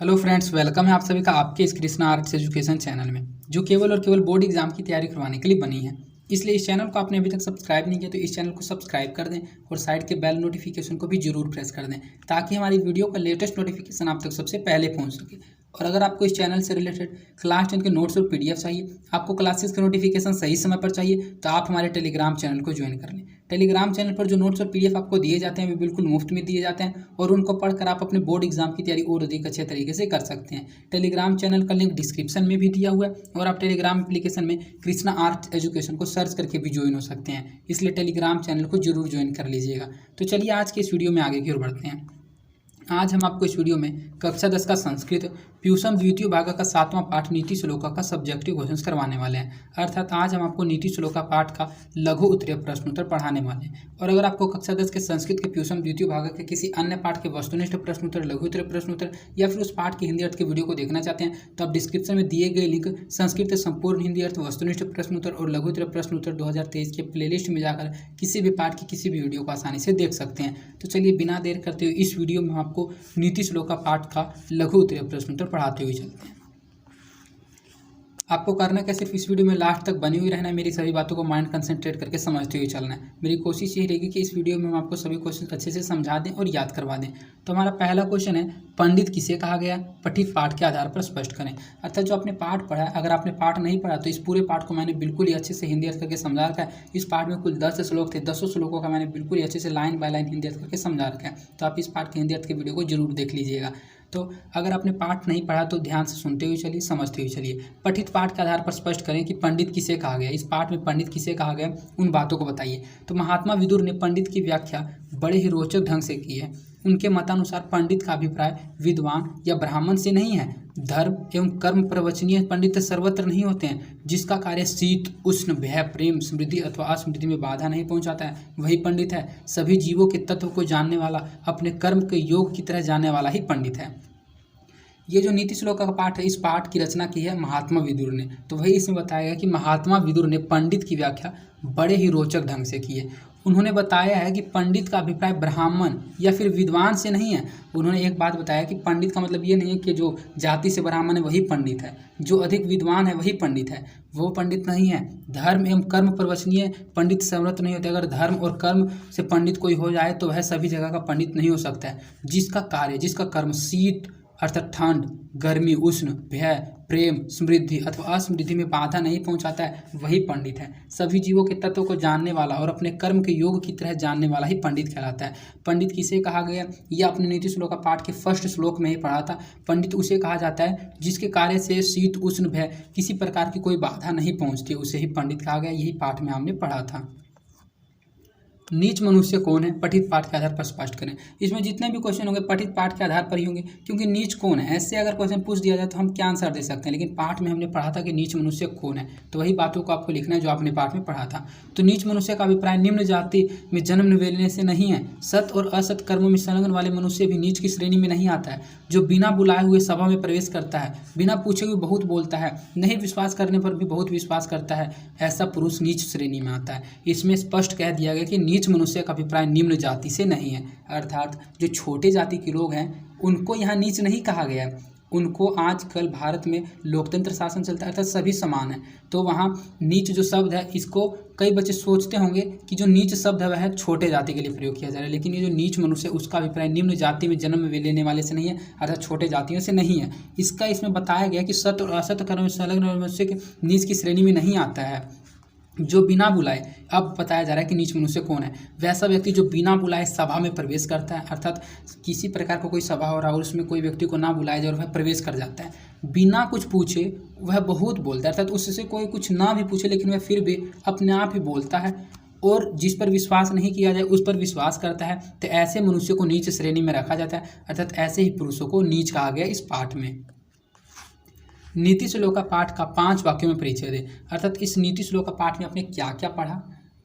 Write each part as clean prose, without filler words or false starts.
Hello friends, welcome है आप सभी का आपके इस कृष्णा आर्ट्स एजुकेशन चैनल में, जो केवल और केवल बोर्ड एग्जाम की तैयारी करवाने के लिए बनी है। इसलिए इस चैनल को आपने अभी तक सब्सक्राइब नहीं किया तो इस चैनल को सब्सक्राइब कर दें और साइड के बेल नोटिफिकेशन को भी जरूर प्रेस कर दें, ताकि हमारी वीडियो का लेटेस्ट नोटिफिकेशन आप तक सबसे पहले पहुंच सके। और अगर आपको इस चैनल से रिलेटेड क्लास 10 के नोट्स और पीडीएफ चाहिए, आपको क्लासेस के नोटिफिकेशन सही समय पर चाहिए, तो आप हमारे टेलीग्राम चैनल को ज्वाइन कर लें। टेलीग्राम चैनल पर जो नोट्स और पीडीएफ आपको दिए जाते हैं वे बिल्कुल मुफ्त में दिए जाते हैं और उनको पढ़कर आप अपने बोर्ड एग्जाम की तैयारी और अधिक अच्छे तरीके से कर सकते हैं। टेलीग्राम चैनल का लिंक डिस्क्रिप्शन में भी दिया हुआ है और आप टेलीग्राम एप्लीकेशन में कृष्णा आर्ट एजुकेशन को सर्च करके भी ज्वाइन हो सकते हैं। इसलिए टेलीग्राम चैनल को जरूर ज्वाइन कर लीजिएगा। तो चलिए आज के इस वीडियो में आगे की ओर बढ़ते हैं। आज हम आपको इस वीडियो में कक्षा 10 का संस्कृत प्यूसम द्वितीय भाग का 7वां पाठ नीति श्लोका का सब्जेक्टिव क्वेश्चन करवाने वाले हैं। अर्थात आज हम आपको नीति श्लोका पाठ का लघु उत्तरीय प्रश्नोत्तर पढ़ाने वाले हैं। और अगर आपको कक्षा 10 के संस्कृत के प्यूसम द्वितीय भाग के किसी अन्य पाठ के वस्तुनिष्ठ प्रश्नोत्तर, लघु उत्तरीय प्रश्नोत्तर या फिर उस पाठ के हिंदी अर्थ के वीडियो को देखना चाहते हैं, तो आप डिस्क्रिप्शन में दिए गए लिंक संस्कृत संपूर्ण हिंदी अर्थ, वस्तुनिष्ठ प्रश्नोत्तर और लघु उत्तरीय प्रश्नोत्तर 2023 के प्लेलिस्ट में जाकर किसी भी पाठ की किसी भी वीडियो को आसानी से देख सकते हैं। तो चलिए बिना देर करते हुए इस वीडियो में आपको नीति श्लोका पाठ का लघु उत्तरीय प्रश्नोत्तर पढ़ाते हुए चलते हैं। आपको करना क्या, सिर्फ इस वीडियो में लास्ट तक बनी हुई रहना है। मेरी सभी बातों को माइंड कंसंट्रेट करके समझते हुए चलना है। मेरी कोशिश यही रहेगी कि इस वीडियो में हम आपको सभी क्वेश्चन अच्छे से समझा दें और याद करवा दें। तो हमारा पहला क्वेश्चन है, पंडित किसे कहा गया, पठित पाठ के आधार पर स्पष्ट करें। अर्थात जो आपने पाठ पढ़ा है, अगर आपने पाठ नहीं पढ़ा तो इस पूरे पाठ को मैंने बिल्कुल ही अच्छे से हिंदी अर्थ करके समझा रखा है। इस पाठ में कुल 10 श्लोक थे, 10 श्लोकों का मैंने बिल्कुल ही अच्छे से लाइन बाय लाइन हिंदी अर्थ करके समझा रखा है। तो आप इस पाठ के हिंदी अर्थ के वीडियो को जरूर देख लीजिएगा। तो अगर आपने पाठ नहीं पढ़ा तो ध्यान से सुनते हुए चलिए, समझते हुए चलिए। पठित पाठ के आधार पर स्पष्ट करें कि पंडित किसे कहा गया। इस पाठ में पंडित किसे कहा गया, उन बातों को बताइए। तो महात्मा विदुर ने पंडित की व्याख्या बड़े ही रोचक ढंग से की है। उनके मतानुसार पंडित का अभिप्राय विद्वान या ब्राह्मण से नहीं है। धर्म एवं कर्म प्रवचनीय पंडित सर्वत्र नहीं होते हैं। जिसका कार्य शीत, उष्ण, भय, प्रेम, समृद्धि अथवा असमृद्धि में बाधा नहीं पहुंचाता है, वही पंडित है। सभी जीवों के तत्व को जानने वाला, अपने कर्म के योग की तरह जानने वाला ही पंडित है। ये जो नीति श्लोक का पाठ है, इस पाठ की रचना की है महात्मा विदुर ने। तो वही इसमें बताया गया कि महात्मा विदुर ने पंडित की व्याख्या बड़े ही रोचक ढंग से की है। उन्होंने बताया है कि पंडित का अभिप्राय ब्राह्मण या फिर विद्वान से नहीं है। उन्होंने एक बात बताया कि पंडित का मतलब ये नहीं है कि जो जाति से ब्राह्मण है वही पंडित है, जो अधिक विद्वान है वही पंडित है, वो पंडित नहीं है। धर्म एवं कर्म प्रवचनीय पंडित सर्वत्र नहीं होते। अगर धर्म और कर्म से पंडित कोई हो जाए तो वह सभी जगह का पंडित नहीं हो सकता है। जिसका कार्य, जिसका कर्म शीत अर्थात ठंड, गर्मी, उष्ण, भय, प्रेम, समृद्धि अथवा असमृद्धि में बाधा नहीं पहुंचाता है, वही पंडित है। सभी जीवों के तत्वों को जानने वाला और अपने कर्म के योग की तरह जानने वाला ही पंडित कहलाता है। पंडित किसे कहा गया, यह अपने नीति श्लोक का पाठ के फर्स्ट श्लोक में ही पढ़ा था। पंडित उसे कहा जाता है जिसके कार्य से शीत, उष्ण, भय किसी प्रकार की कोई बाधा नहीं पहुंचती, उसे ही पंडित कहा गया। यही पाठ में हमने पढ़ा था। नीच मनुष्य कौन है, पठित पाठ के आधार पर स्पष्ट करें। इसमें जितने भी क्वेश्चन होंगे पठित पाठ के आधार पर ही होंगे, क्योंकि नीच कौन है ऐसे अगर क्वेश्चन पूछ दिया जाए तो हम क्या आंसर दे सकते हैं। लेकिन पाठ में हमने पढ़ा था कि नीच मनुष्य कौन है, तो वही बातों को आपको लिखना है जो आपने पाठ में पढ़ा था। तो नीच मनुष्य का अभिप्राय निम्न जाति में जन्म लेने से नहीं है। सत और असत कर्मों में संलग्न वाले मनुष्य भी नीच की श्रेणी में नहीं आता है। जो बिना बुलाए हुए सभा में प्रवेश करता है, बिना पूछे हुए बहुत बोलता है, नहीं विश्वास करने पर भी बहुत विश्वास करता है, ऐसा पुरुष नीच श्रेणी में आता है। इसमें स्पष्ट कह दिया गया कि नीच मनुष्य का अभिप्राय निम्न जाति से नहीं है। अर्थात जो छोटे जाति के लोग हैं उनको यहाँ नीच नहीं कहा गया है। उनको आजकल भारत में लोकतंत्र शासन चलता है, अर्थात सभी समान है। तो वहाँ नीच जो शब्द है, इसको कई बच्चे सोचते होंगे कि जो नीच शब्द है वह छोटे जाति के लिए प्रयोग किया जा रहा है, लेकिन ये जो नीच मनुष्य उसका अभिप्राय निम्न जाति में जन्म लेने वाले से नहीं है, अर्थात छोटे जातियों से नहीं है। इसका इसमें बताया गया कि सत और असत कर्म में संलग्न मनुष्य के नीच की श्रेणी में नहीं आता है। जो बिना बुलाए, अब बताया जा रहा है कि नीच मनुष्य कौन है, वैसा व्यक्ति जो बिना बुलाए सभा में प्रवेश करता है। अर्थात किसी प्रकार का कोई सभा हो रहा है और उसमें कोई व्यक्ति को ना बुलाया जाए और वह प्रवेश कर जाता है, बिना कुछ पूछे वह बहुत बोलता है। अर्थात उससे कोई कुछ ना भी पूछे लेकिन वह फिर भी अपने आप ही बोलता है और जिस पर विश्वास नहीं किया जाए उस पर विश्वास करता है। तो ऐसे मनुष्य को नीच श्रेणी में रखा जाता है। अर्थात ऐसे ही पुरुषों को नीच कहा गया इस पाठ में। नीति श्लोक का पाठ का 5 वाक्यों में परिचय दें। अर्थात इस नीति श्लोक का पाठ में आपने क्या क्या पढ़ा,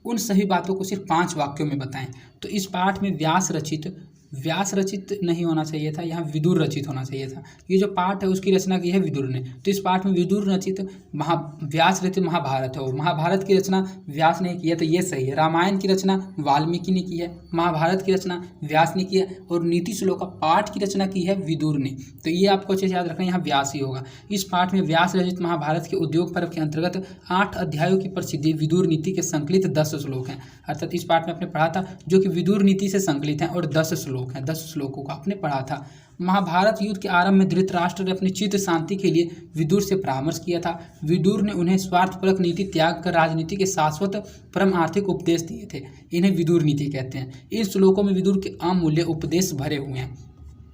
उन सभी बातों को सिर्फ 5 वाक्यों में बताएं। तो इस पाठ में व्यास रचित व्यास रचित नहीं होना चाहिए था, यहाँ विदुर रचित होना चाहिए था। ये जो पाठ है उसकी रचना की है विदुर ने, तो इस पाठ में विदुर रचित व्यास रचित महाभारत है। वो महाभारत की रचना व्यास ने की है, तो ये सही है। रामायण की रचना वाल्मीकि ने की है, महाभारत की रचना व्यास ने की है, और नीति श्लोका पाठ की रचना की है विदुर ने। तो ये आपको अच्छे से याद रखना, यहाँ व्यास ही होगा। इस पाठ में व्यास रचित महाभारत के उद्योग पर्व के अंतर्गत 8 अध्यायों की प्रसिद्धि विदुर नीति के संकलित 10 श्लोक हैं। अर्थात इस पाठ में आपने पढ़ा था जो कि विदुर नीति से संकलित हैं और 10 श्लोक हैं, 10 श्लोकों का आपने पढ़ा था। महाभारत युद्ध के आरंभ में धृतराष्ट्र ने अपनी चित्त शांति के लिए विदुर से परामर्श किया था। विदुर ने उन्हें स्वार्थपरक नीति त्याग कर राजनीति के शाश्वत परम आर्थिक उपदेश दिए थे। इन्हें विदुर नीति कहते हैं। इन श्लोकों में विदुर के अमूल्य उपदेश भरे हुए हैं।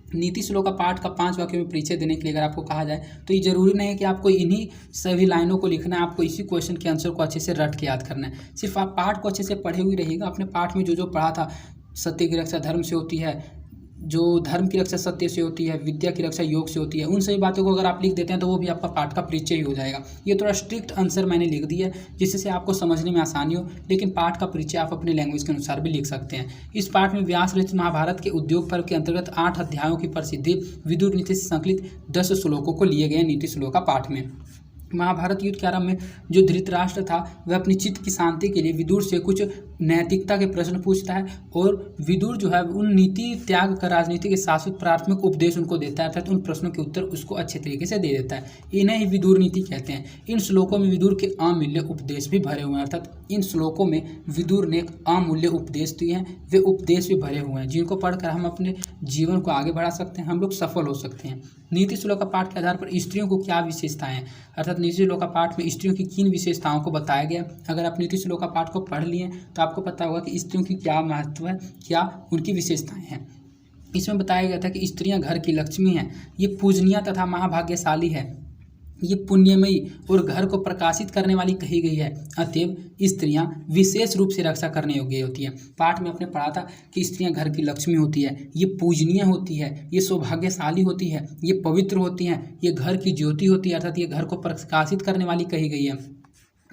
नीति श्लोक का पाठ का 5 वाक्यों में परिचय देने के लिए अगर आपको कहा जाए तो ये जरूरी नहीं है कि आपको इन्हीं सभी लाइनों को लिखना है, आपको इसी क्वेश्चन के आंसर को अच्छे से रट के याद करना है। सिर्फ आप पाठ को अच्छे से पढ़े हुए रहिएगा। अपने पाठ में जो जो पढ़ा था, सत्य की रक्षा धर्म से होती है, जो धर्म की रक्षा सत्य से होती है, विद्या की रक्षा योग से होती है, उन सभी बातों को अगर आप लिख देते हैं तो वो भी आपका पाठ का परिचय ही हो जाएगा। ये थोड़ा स्ट्रिक्ट आंसर मैंने लिख दिया है जिससे आपको समझने में आसानी हो, लेकिन पाठ का परिचय आप अपने लैंग्वेज के अनुसार भी लिख सकते हैं। इस पाठ में व्यास रचित महाभारत के उद्योग पर्व के अंतर्गत 8 अध्यायों की प्रसिद्धि विदुर नीति से संकलित 10 श्लोकों को लिए गए नीति श्लोक का पाठ में। महाभारत युद्ध के आरंभ में जो धृतराष्ट्र था वह अपनी चित्त की शांति के लिए विदुर से कुछ नैतिकता के प्रश्न पूछता है, और विदुर जो है उन नीति त्याग कर राजनीति के शाश्वत प्राथमिक उपदेश उनको देता है, अर्थात उन प्रश्नों के उत्तर उसको अच्छे तरीके से दे देता है। इन्हें ही विदुर नीति कहते हैं। इन श्लोकों में विदुर के अमूल्य उपदेश भी भरे हुए हैं, अर्थात इन श्लोकों में विदुर ने एक अमूल्य उपदेश दिए हैं, वे उपदेश भी भरे हुए हैं जिनको पढ़कर हम अपने जीवन को आगे बढ़ा सकते हैं, हम लोग सफल हो सकते हैं। नीति श्लोक का पाठ के आधार पर स्त्रियों को क्या विशेषताएं हैं, अर्थात नीति श्लोक का पाठ में स्त्रियों की किन विशेषताओं को बताया गया। अगर आप नीति श्लोक का पाठ को पढ़ लिए तो आपको पता होगा कि स्त्रियों की क्या महत्व है, क्या उनकी विशेषताएं हैं। इसमें बताया गया था कि स्त्रियां घर की लक्ष्मी हैं, ये पूजनीय तथा महाभाग्यशाली है, ये पुण्यमयी और घर को प्रकाशित करने वाली कही गई है। अतएव स्त्रियां विशेष रूप से रक्षा करने योग्य होती है। पाठ में आपने पढ़ा था कि स्त्रियां घर की लक्ष्मी होती है, ये पूजनीय होती है, ये सौभाग्यशाली होती है, ये पवित्र होती हैं, ये घर की ज्योति होती है, अर्थात ये घर को प्रकाशित करने वाली कही गई है।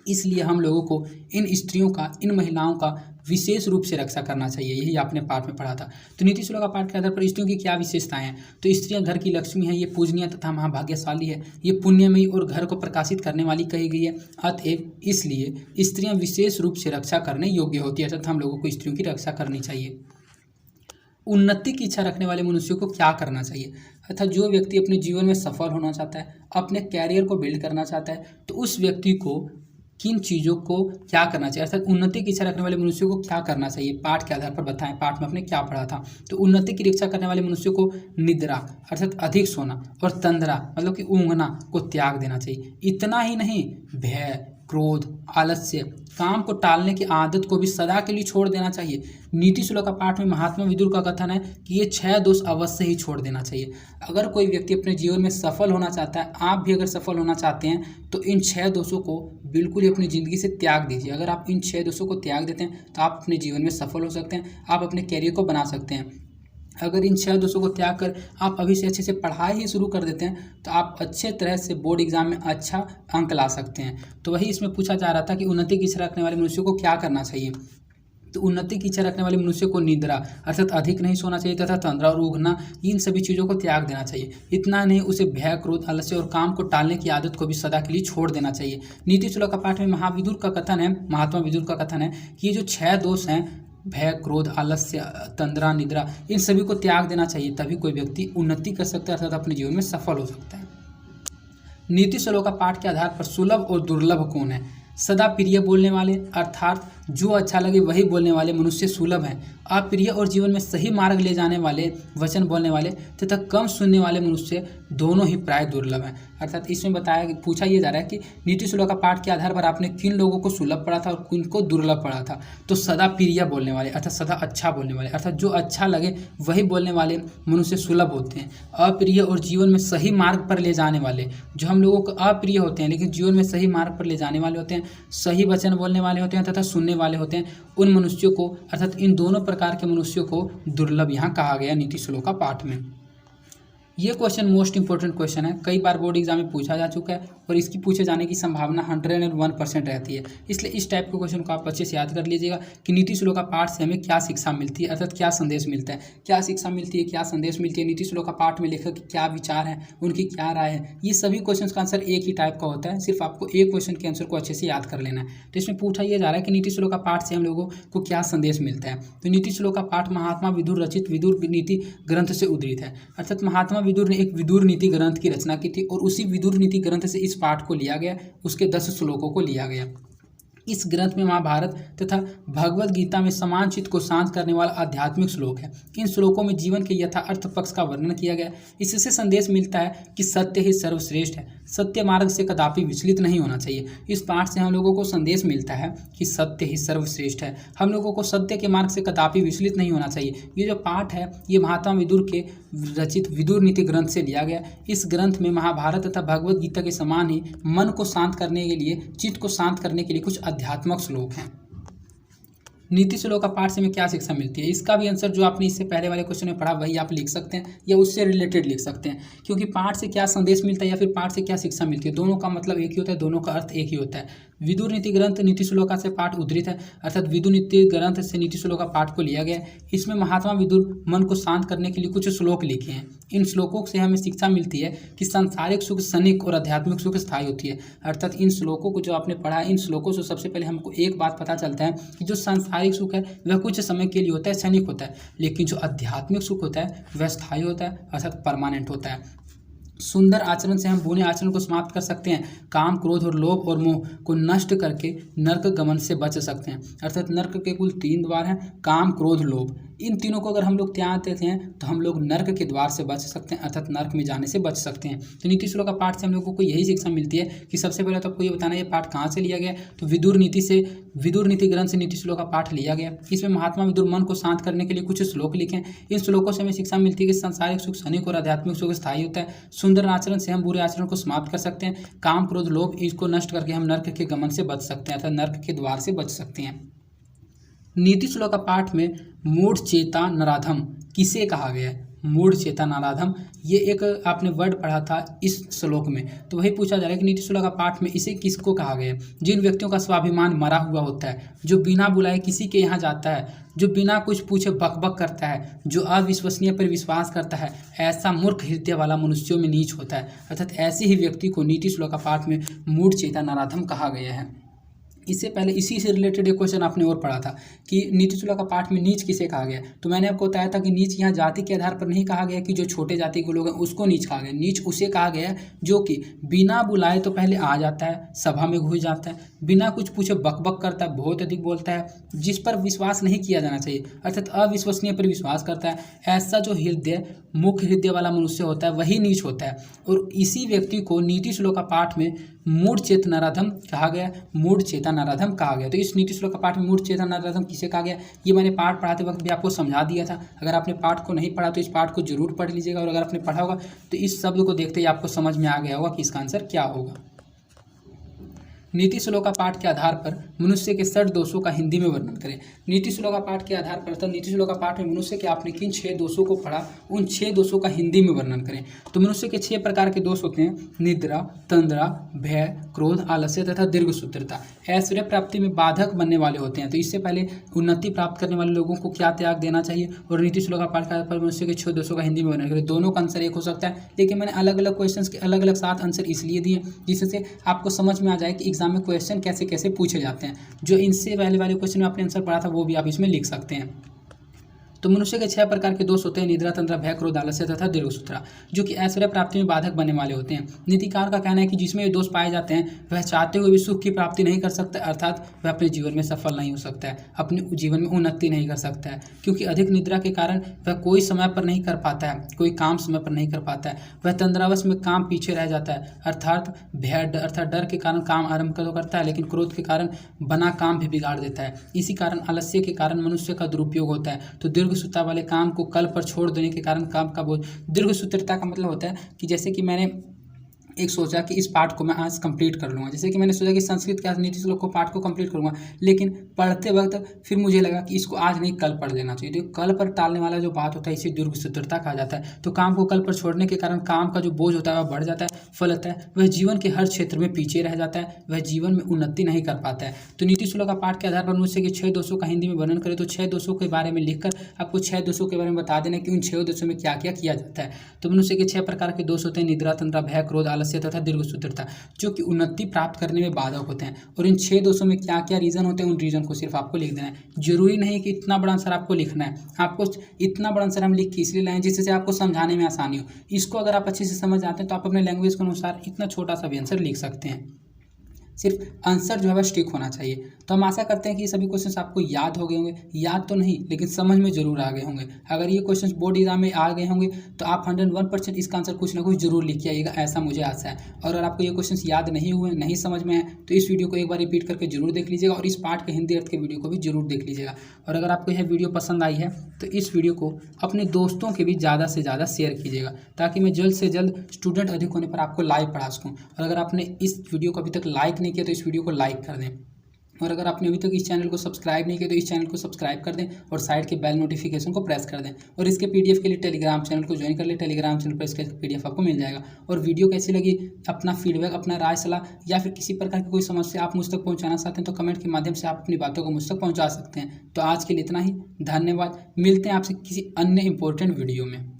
इसलिए हम लोगों को इन स्त्रियों का, इन महिलाओं का विशेष रूप से रक्षा करना चाहिए। यही आपने पाठ में पढ़ा था। तो नीति श्लोक का पाठ के आधार पर स्त्रियों की क्या विशेषताएं हैं, तो स्त्रियां घर की लक्ष्मी है, ये पूजनीय तथा महाभाग्यशाली है, ये पुण्यमयी और घर को प्रकाशित करने वाली कही गई है। अतएव इसलिए स्त्रियां विशेष रूप से रक्षा करने योग्य होती है, अर्थात हम लोगों को स्त्रियों की रक्षा करनी चाहिए। उन्नति की इच्छा रखने वाले मनुष्यों को क्या करना चाहिए, अर्थात जो व्यक्ति अपने जीवन में सफल होना चाहता है, अपने कैरियर को बिल्ड करना चाहता है, तो उस व्यक्ति को किन चीज़ों को क्या करना चाहिए, अर्थात उन्नति की इच्छा रखने वाले मनुष्यों को क्या करना चाहिए, पाठ के आधार पर बताएं। पाठ में आपने क्या पढ़ा था, तो उन्नति की इच्छा करने वाले मनुष्यों को निद्रा अर्थात अधिक सोना और तंद्रा मतलब कि ऊँघना को त्याग देना चाहिए। इतना ही नहीं, भय, क्रोध, आलस्य, काम को टालने की आदत को भी सदा के लिए छोड़ देना चाहिए। नीति श्लोक का पाठ में महात्मा विदुर का कथन है कि ये 6 दोष अवश्य ही छोड़ देना चाहिए। अगर कोई व्यक्ति अपने जीवन में सफल होना चाहता है, आप भी अगर सफल होना चाहते हैं, तो इन 6 दोषों को बिल्कुल ही अपनी ज़िंदगी से त्याग दीजिए। अगर आप इन 6 दोषों को त्याग देते हैं तो आप अपने जीवन में सफल हो सकते हैं, आप अपने कैरियर को बना सकते हैं। अगर इन 6 दोषों को त्याग कर आप अभी से अच्छे से पढ़ाई ही शुरू कर देते हैं तो आप अच्छे तरह से बोर्ड एग्जाम में अच्छा अंक ला सकते हैं। तो वही इसमें पूछा जा रहा था कि उन्नति की इच्छा रखने वाले मनुष्यों को क्या करना चाहिए। तो उन्नति की इच्छा रखने वाले मनुष्य को निद्रा अर्थात अधिक नहीं सोना चाहिए तथा तंद्रा और ऊँघना, इन सभी चीज़ों को त्याग देना चाहिए। इतना नहीं, उसे भय, क्रोध, आलस्य और काम को टालने की आदत को भी सदा के लिए छोड़ देना चाहिए। नीति श्लोक का पाठ में महात्मा विदुर का कथन है कि ये जो 6 दोष हैं, भय, क्रोध, आलस्य, तंद्रा, निद्रा, इन सभी को त्याग देना चाहिए, तभी कोई व्यक्ति उन्नति कर सकता है अर्थात अपने जीवन में सफल हो सकता है। नीति श्लोक का पाठ के आधार पर सुलभ और दुर्लभ कौन है, सदा प्रिय बोलने वाले अर्थात जो अच्छा लगे वही बोलने वाले मनुष्य सुलभ हैं। अप्रिय और जीवन में सही मार्ग ले जाने वाले, वचन बोलने वाले तथा कम सुनने वाले मनुष्य दोनों ही प्राय दुर्लभ हैं। अर्थात इसमें पूछा यह जा रहा है कि नीति श्लोक का पाठ के आधार पर आपने किन लोगों को सुलभ पढ़ा था और किन को दुर्लभ पढ़ा था। तो सदा प्रिय बोलने वाले अर्थात सदा अच्छा बोलने वाले, अर्थात जो अच्छा लगे वही बोलने वाले मनुष्य सुलभ होते हैं। अप्रिय और जीवन में सही मार्ग पर ले जाने वाले, जो हम लोगों को अप्रिय होते हैं लेकिन जीवन में सही मार्ग पर ले जाने वाले होते हैं, सही वचन बोलने वाले होते हैं तथा सुनने वाले होते हैं, उन मनुष्यों को अर्थात इन दोनों प्रकार के मनुष्यों को दुर्लभ यहाँ कहा गया नीति श्लोक का पाठ में। ये क्वेश्चन मोस्ट इंपॉर्टेंट क्वेश्चन है, कई बार बोर्ड एग्जाम में पूछा जा चुका है और इसकी पूछे जाने की संभावना 101% रहती है। इसलिए इस टाइप के क्वेश्चन को आप अच्छे से याद कर लीजिएगा कि नीति श्लोक का पाठ से हमें क्या शिक्षा मिलती है, अर्थात क्या संदेश मिलता है, क्या शिक्षा मिलती है, क्या संदेश मिलती है, नीति श्लोक का पाठ में लेखक के क्या विचार हैं, उनकी क्या राय है। ये सभी क्वेश्चन का आंसर एक ही टाइप का होता है, सिर्फ आपको एक क्वेश्चन के आंसर को अच्छे से याद कर लेना है। तो इसमें पूछा यह जा रहा है कि नीति श्लोक का पाठ से हम लोगों को क्या संदेश मिलता है। तो नीति श्लोक का पाठ महात्मा विदुर रचित विदुर नीति ग्रंथ से उद्धृत है, अर्थात महात्मा विदुर ने एक विदुर नीति ग्रंथ की रचना की थी और उसी विदुर नीति ग्रंथ से इस पाठ को लिया गया, उसके 10 श्लोकों को लिया गया। इस ग्रंथ में महाभारत तथा भगवद गीता में समान चित्त को शांत करने वाला आध्यात्मिक श्लोक है। इन श्लोकों में जीवन के यथार्थ पक्ष का वर्णन किया गया। इससे संदेश मिलता है कि सत्य ही सर्वश्रेष्ठ है, सत्य मार्ग से कदापि विचलित नहीं होना चाहिए। इस पाठ से हम लोगों को संदेश मिलता है कि सत्य ही सर्वश्रेष्ठ है, हम लोगों को सत्य के मार्ग से कदापि विचलित नहीं होना चाहिए। ये जो पाठ है ये महात्मा विदुर के रचित विदुर नीति ग्रंथ से लिया गया। इस ग्रंथ में महाभारत तथा भगवद गीता के समान ही मन को शांत करने के लिए, चित्त को शांत करने के लिए कुछ आध्यात्मिक श्लोक हैं। नीति श्लोक का पाठ से हमें क्या शिक्षा मिलती है, इसका भी आंसर जो आपने इससे पहले वाले क्वेश्चन में पढ़ा वही आप लिख सकते हैं या उससे रिलेटेड लिख सकते हैं, क्योंकि पाठ से क्या संदेश मिलता है या फिर पाठ से क्या शिक्षा मिलती है, दोनों का मतलब एक ही होता है, दोनों का अर्थ एक ही होता है। विदुर नीति ग्रंथ नीति श्लोका से पाठ उद्धृत है, अर्थात विदुर नीति ग्रंथ से नीति श्लोक का पाठ को लिया गया है। इसमें महात्मा विदुर मन को शांत करने के लिए कुछ श्लोक लिखे हैं। इन श्लोकों से हमें शिक्षा मिलती है कि सांसारिक सुख क्षणिक और आध्यात्मिक सुख स्थायी होती है। अर्थात इन श्लोकों को जो आपने पढ़ा है, इन श्लोकों से सबसे पहले हमको एक बात पता चलता है कि जो सांसारिक सुख है वह कुछ समय के लिए होता है, क्षणिक होता है, लेकिन जो आध्यात्मिक सुख होता है वह स्थायी होता है, अर्थात परमानेंट होता है। सुंदर आचरण से हम बुरे आचरण को समाप्त कर सकते हैं, काम क्रोध और लोभ और मोह को नष्ट करके नर्क गमन से बच सकते हैं। अर्थात नर्क के कुल 3 द्वार हैं, काम क्रोध लोभ, इन तीनों को अगर हम लोग त्याग देते हैं तो हम लोग नर्क के द्वार से बच सकते हैं, अर्थात नर्क में जाने से बच सकते हैं। तो नीति श्लोक का पाठ से हम लोगों को यही शिक्षा मिलती है कि सबसे पहले तो आपको ये बताना है ये पाठ कहाँ से लिया गया। तो विदुर नीति ग्रंथ से नीति श्लोक का पाठ लिया गया। इसमें महात्मा विदुर मन को शांत करने के लिए कुछ श्लोक लिखे। इन श्लोकों से हमें शिक्षा मिलती है कि सांसारिक सुख क्षणिक और आध्यात्मिक सुख स्थायी होता है। सुंदर आचरण से हम बुरे आचरण को समाप्त कर सकते हैं, काम क्रोध लोभ इसको नष्ट करके हम नर्क के गमन से बच सकते हैं, अर्थात नर्क के द्वार से बच सकते हैं। नीति श्लोक का पाठ में मूढ़ चेता नराधम किसे कहा गया है। मूढ़ चेता नराधम ये एक आपने वर्ड पढ़ा था इस श्लोक में, तो वही पूछा जा रहा है कि नीति श्लोक का पाठ में इसे किसको कहा गया है। जिन व्यक्तियों का स्वाभिमान मरा हुआ होता है, जो बिना बुलाए किसी के यहाँ जाता है, जो बिना कुछ पूछे बकबक करता है, जो अविश्वसनीय पर विश्वास करता है, ऐसा मूर्ख हृदय वाला मनुष्यों में नीच होता है। अर्थात ऐसे ही व्यक्ति को नीति श्लोक का पाठ में मूढ़ चेता नराधम कहा गया है। इससे पहले इसी से रिलेटेड एक क्वेश्चन आपने और पढ़ा था कि नीति श्लोक का पाठ में नीच किसे कहा गया। तो मैंने आपको बताया था कि नीच यहाँ जाति के आधार पर नहीं कहा गया कि जो छोटे जाति के लोग हैं उसको नीच कहा गया। नीच उसे कहा गया जो कि बिना बुलाए तो पहले आ जाता है, सभा में घुस जाता है, बिना कुछ पूछे बकबक करता है, बहुत अधिक बोलता है, जिस पर विश्वास नहीं किया जाना चाहिए, अर्थात अविश्वसनीय पर विश्वास करता है। ऐसा जो मुख्य हृदय वाला मनुष्य होता है वही नीच होता है। और इसी व्यक्ति को नीति श्लोक का पाठ में मूढ़ चेत नराधम कहा गया, मूढ़ चेता नराधम कहा गया। तो इस नीति श्लोक का पाठ में मूढ़ चेता नराधम किसे कहा गया, ये मैंने पाठ पढ़ाते वक्त भी आपको समझा दिया था। अगर आपने पाठ को नहीं पढ़ा तो इस पाठ को जरूर पढ़ लीजिएगा, और अगर आपने पढ़ा होगा तो इस शब्द को देखते ही आपको समझ में आ गया होगा कि इसका आंसर क्या होगा। नीति श्लोक का पाठ के आधार पर मनुष्य के 60 दोषों का हिंदी में वर्णन करें। नीति श्लोक का पाठ के आधार पर, तो नीति श्लोक का पाठ में मनुष्य के आपने किन 6 दोषों को पढ़ा, उन 6 दोषों का हिंदी में वर्णन करें। तो मनुष्य के 6 प्रकार के दोष होते हैं, निद्रा, तंद्रा, भय, क्रोध, आलस्य तथा दीर्घसूत्रता। ऐश्वर्य प्राप्ति में बाधक बनने वाले होते हैं। तो इससे पहले उन्नति प्राप्त करने वाले लोगों को क्या त्याग देना चाहिए, और नीति श्लोक का पाठ के आधार पर मनुष्य के 6 दोषों का हिंदी में वर्णन करें। दोनों का आंसर एक हो सकता है, लेकिन मैंने अलग अलग क्वेश्चन के अलग अलग 7 आंसर इसलिए दिए जिससे आपको समझ में आ जाए कि एग्जाम में क्वेश्चन कैसे पूछे जाते हैं। जो इनसे पहले वाले क्वेश्चन में आपने आंसर पढ़ा था वो भी आप इसमें लिख सकते हैं। तो मनुष्य के 6 प्रकार के दोष होते हैं, निद्रा, तंद्रा, भय, क्रोध, आलस्य तथा दीर्घसूत्रा, जो कि ऐश्वर्य प्राप्ति में बाधक बनने वाले होते हैं। नीतिकार का कहना है कि जिसमें ये दोष पाए जाते हैं वह चाहते हुए भी सुख की प्राप्ति नहीं कर सकता, अर्थात वह अपने जीवन में सफल नहीं हो सकता है, अपने जीवन में उन्नति नहीं कर सकता है, क्योंकि अधिक निद्रा के कारण वह कोई समय पर नहीं कर पाता है, कोई काम समय पर नहीं कर पाता है। वह तंद्रावश में काम पीछे रह जाता है, अर्थात भय अर्थात डर के कारण काम आरंभ तो करता है, लेकिन क्रोध के कारण बना काम भी बिगाड़ देता है। इसी कारण आलस्य के कारण मनुष्य का दुरुपयोग होता है। तो दीर्घसूत्रता वाले काम को कल पर छोड़ देने के कारण काम का बोझ। दीर्घसूत्रता का मतलब होता है कि जैसे कि मैंने एक सोचा कि इस पाठ को मैं आज कंप्लीट कर लूँगा। जैसे कि मैंने सोचा कि संस्कृत के नीति श्लोक को पाठ को कंप्लीट करूँगा, लेकिन पढ़ते वक्त फिर मुझे लगा कि इसको आज नहीं कल पढ़ लेना चाहिए। तो कल पर टालने वाला जो बात होता है इसे दीर्घसूत्रता कहा जाता है। तो काम को कल पर छोड़ने के कारण काम का जो बोझ होता है वह बढ़ जाता है, फलतः वह जीवन के हर क्षेत्र में पीछे रह जाता है, वह जीवन में उन्नति नहीं कर पाता है। तो नीति श्लोक का पाठ के आधार पर मुझसे कि 6 दोषों का हिंदी में वर्णन करें तो 6 दोषों के बारे में लिखकर आपको 6 दोषों के बारे में बता देना कि उन 6 दोषों में क्या क्या किया जाता है। तो मनुष्य के 6 प्रकार के दोष होते हैं: निद्रा, तंद्रा, भय, क्रोध, आलस्य तथा दीर्घसूत्रता, जो कि उन्नति प्राप्त करने में बाधक होते हैं। और इन 6 दोषों में क्या क्या रीजन होते हैं, उन रीजन को सिर्फ आपको लिख देना है। जरूरी नहीं कि इतना बड़ा आंसर आपको लिखना है, आपको इतना बड़ा आंसर हम लिख के इसलिए लाएं जिससे आपको समझाने में आसानी हो। इसको अगर आप अच्छे से समझ आते हैं तो आप अपने लैंग्वेज के अनुसार इतना छोटा सा भी आंसर लिख सकते हैं। सिर्फ आंसर जो है वह स्टिक होना चाहिए। तो हम आशा करते हैं कि ये सभी क्वेश्चंस आपको याद हो गए होंगे, याद तो नहीं लेकिन समझ में जरूर आ गए होंगे। अगर ये क्वेश्चंस बोर्ड एग्जाम में आ गए होंगे तो आप 101% इसका आंसर कुछ ना कुछ जरूर लिख के आइएगा, ऐसा मुझे आशा है। और अगर आपको ये क्वेश्चंस याद नहीं हुए, नहीं समझ में आए तो इस वीडियो को एक बार रिपीट करके जरूर देख लीजिएगा और इस पाठ के हिंदी अर्थ के वीडियो को भी जरूर देख लीजिएगा। और अगर आपको यह वीडियो पसंद आई है तो इस वीडियो को अपने दोस्तों के भी ज़्यादा से ज़्यादा शेयर कीजिएगा, ताकि मैं जल्द से जल्द स्टूडेंट अधिक होने पर आपको लाइव पढ़ा सकूँ। और अगर आपने इस वीडियो को अभी तक लाइक नहीं किया तो इस वीडियो को लाइक कर दें। और अगर आपने अभी तक इस चैनल को सब्सक्राइब नहीं किया तो इस चैनल को सब्सक्राइब कर दें और साइड के बेल नोटिफिकेशन को प्रेस कर दें। और इसके पीडीएफ के लिए टेलीग्राम चैनल को ज्वाइन कर ले, टेलीग्राम चैनल पर इसका पीडीएफ आपको मिल जाएगा। और वीडियो कैसी लगी, अपना फीडबैक, अपना राय सलाह या फिर किसी प्रकार की कोई समस्या आप मुझ तक पहुंचाना चाहते हैं तो कमेंट के माध्यम से आप अपनी बातों को मुझ तक पहुँचा सकते हैं। तो आज के लिए इतना ही, धन्यवाद। मिलते हैं आपसे किसी अन्य इंपॉर्टेंट वीडियो में।